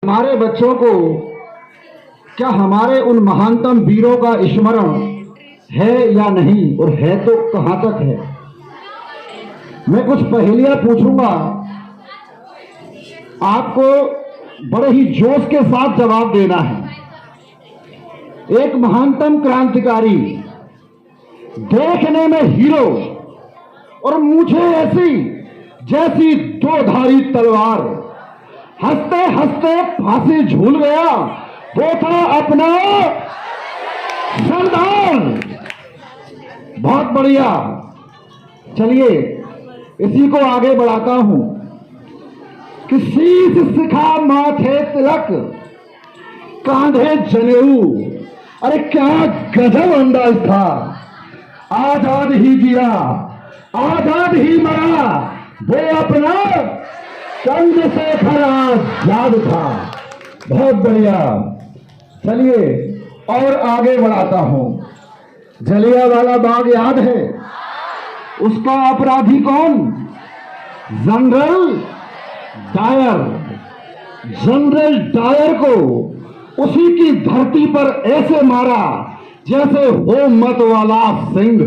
हमारे बच्चों को क्या हमारे उन महानतम वीरों का स्मरण है या नहीं, और है तो कहां तक है। मैं कुछ पहेलियां पूछूंगा, आपको बड़े ही जोश के साथ जवाब देना है। एक महानतम क्रांतिकारी, देखने में हीरो और मूछें ऐसी जैसी दो धारी तलवार, हंसते हंसते फांसी झूल गया, वो था अपना सरदार। बहुत बढ़िया। चलिए इसी को आगे बढ़ाता हूं कि शीश सिखा माथे तिलक, कांधे जनेऊ। अरे क्या गजब अंदाज था। आजाद ही जिया, आजाद ही मरा, वो अपना चंद्रशेखर आजाद था। बहुत बढ़िया। चलिए और आगे बढ़ाता हूं। जलियांवाला बाग याद है? उसका अपराधी कौन? General Dyer. जनरल डायर को उसी की धरती पर ऐसे मारा जैसे हो मतवाला सिंह,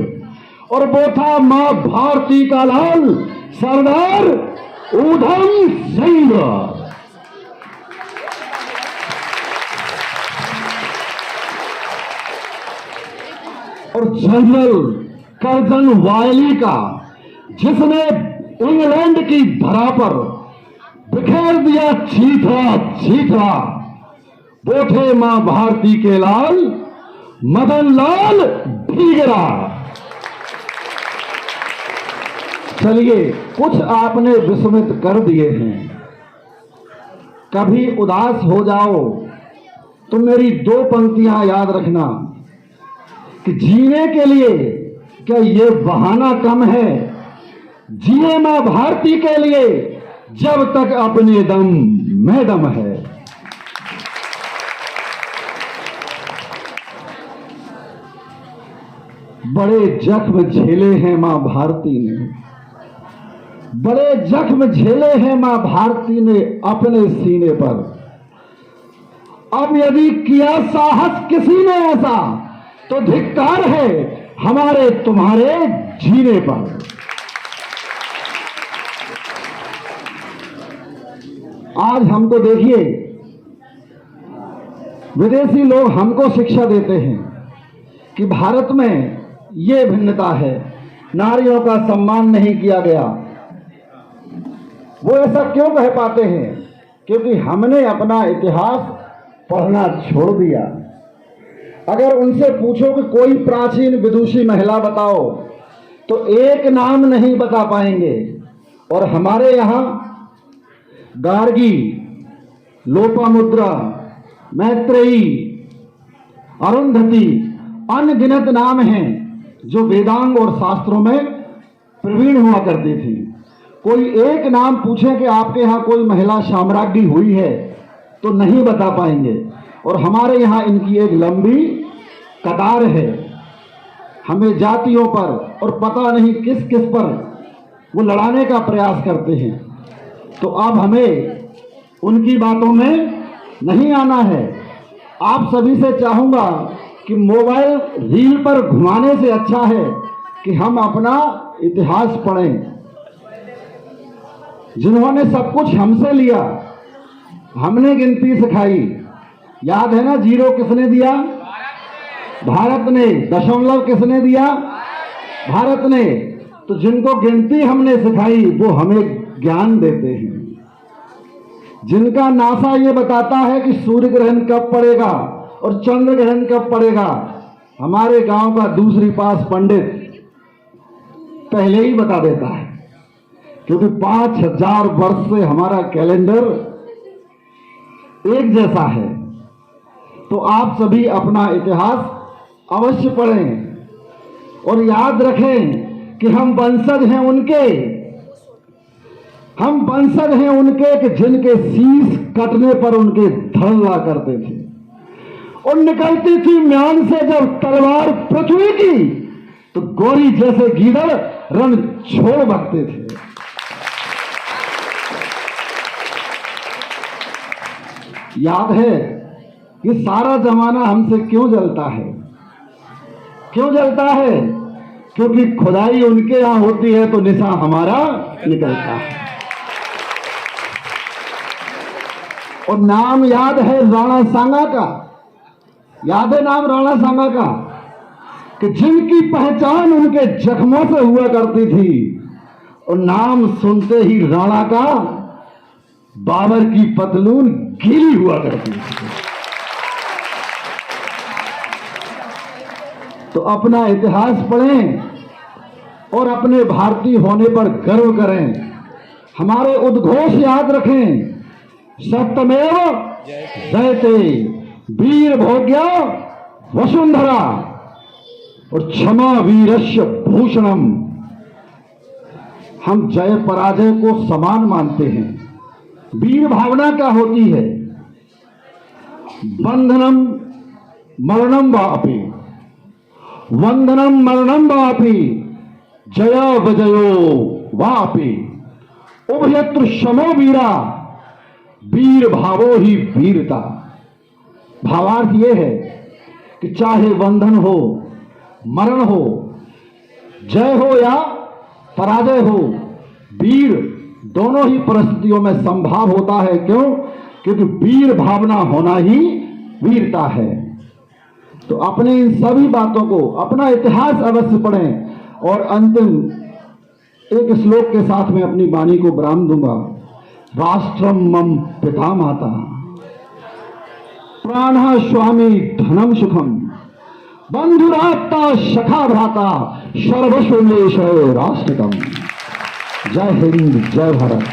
और वो था मां भारती का लाल, सरदार ऊधम सिंह। और जनरल कर्जन वायली का, जिसने इंग्लैंड की धरा पर बिखेर दिया चीथा चीथा, वो थे मां भारती के लाल, मदन लाल ढीगरा। चलिए कुछ आपने विस्मित कर दिए हैं। कभी उदास हो जाओ तो मेरी दो पंक्तियां याद रखना कि जीने के लिए क्या ये बहाना कम है। जिए मां भारती के लिए जब तक अपने दम में दम है। बड़े जख्म झेले हैं मां भारती ने, बड़े जख्म झेले हैं मां भारती ने अपने सीने पर। अब यदि किया साहस किसी ने ऐसा, तो धिक्कार है हमारे तुम्हारे जीने पर। आज हमको देखिए, विदेशी लोग हमको शिक्षा देते हैं कि भारत में ये भिन्नता है, नारियों का सम्मान नहीं किया गया। वो ऐसा क्यों कह पाते हैं? क्योंकि हमने अपना इतिहास पढ़ना छोड़ दिया। अगर उनसे पूछो कि कोई प्राचीन विदुषी महिला बताओ, तो एक नाम नहीं बता पाएंगे। और हमारे यहाँ गार्गी, लोपामुद्रा, मैत्रेयी, अरुंधति, अनगिनत नाम हैं जो वेदांग और शास्त्रों में प्रवीण हुआ करती थी। कोई एक नाम पूछे कि आपके यहाँ कोई महिला साम्राज्ञी हुई है, तो नहीं बता पाएंगे। और हमारे यहाँ इनकी एक लंबी कतार है। हमें जातियों पर और पता नहीं किस किस पर वो लड़ाने का प्रयास करते हैं। तो अब हमें उनकी बातों में नहीं आना है। आप सभी से चाहूंगा कि मोबाइल रील पर घुमाने से अच्छा है कि हम अपना इतिहास पढ़ें। जिन्होंने सब कुछ हमसे लिया, हमने गिनती सिखाई। याद है ना, जीरो किसने दिया? भारत ने। दशमलव किसने दिया? भारत ने। तो जिनको गिनती हमने सिखाई वो हमें ज्ञान देते हैं। जिनका नासा ये बताता है कि सूर्य ग्रहण कब पड़ेगा और चंद्र ग्रहण कब पड़ेगा, हमारे गांव का दूसरी पास पंडित पहले ही बता देता है, क्योंकि 5000 वर्ष से हमारा कैलेंडर एक जैसा है। तो आप सभी अपना इतिहास अवश्य पढ़ें और याद रखें कि हम वंशज हैं उनके, हम वंशज हैं उनके कि जिनके शीश कटने पर उनके धड़ ला करते थे, और निकलती थी म्यान से जब तलवार पृथ्वी की, तो गोरी जैसे गीदड़ रण छोड़ भागते थे। याद है कि सारा जमाना हमसे क्यों जलता है? क्यों जलता है? क्योंकि खुदाई उनके यहां होती है तो निशा हमारा निकलता है। और नाम याद है राणा सांगा का, याद है नाम राणा सांगा का, कि जिनकी पहचान उनके जख्मों से हुआ करती थी, और नाम सुनते ही राणा का बाबर की पतलून गीली हुआ करती थी। तो अपना इतिहास पढ़ें और अपने भारतीय होने पर गर्व करें। हमारे उद्घोष याद रखें, सत्यमेव जयते, वीर भोग्य वसुंधरा, और क्षमा वीरस्य भूषणम। हम जय पराजय को समान मानते हैं। वीर भावना क्या होती है? बंधनम मरणम वापि, वंदनम मरणम वापि, जया विजयो वापि, उभयत्र शमो वीरा, वीर भावो ही वीरता। भावार्थ यह है कि चाहे बंधन हो, मरण हो, जय हो या पराजय हो, वीर दोनों ही परिस्थितियों में संभव होता है। क्यों? क्योंकि वीर भावना होना ही वीरता है। तो अपने इन सभी बातों को, अपना इतिहास अवश्य पढ़ें। और अंतिम एक श्लोक के साथ में अपनी वाणी को विराम दूंगा। राष्ट्रम मम पिता माता, प्राणः स्वामी धनम सुखम, बंधुरात्मा सखा भ्राता, सर्वस्व में राष्ट्रकम। जय हिंद, जय भारत।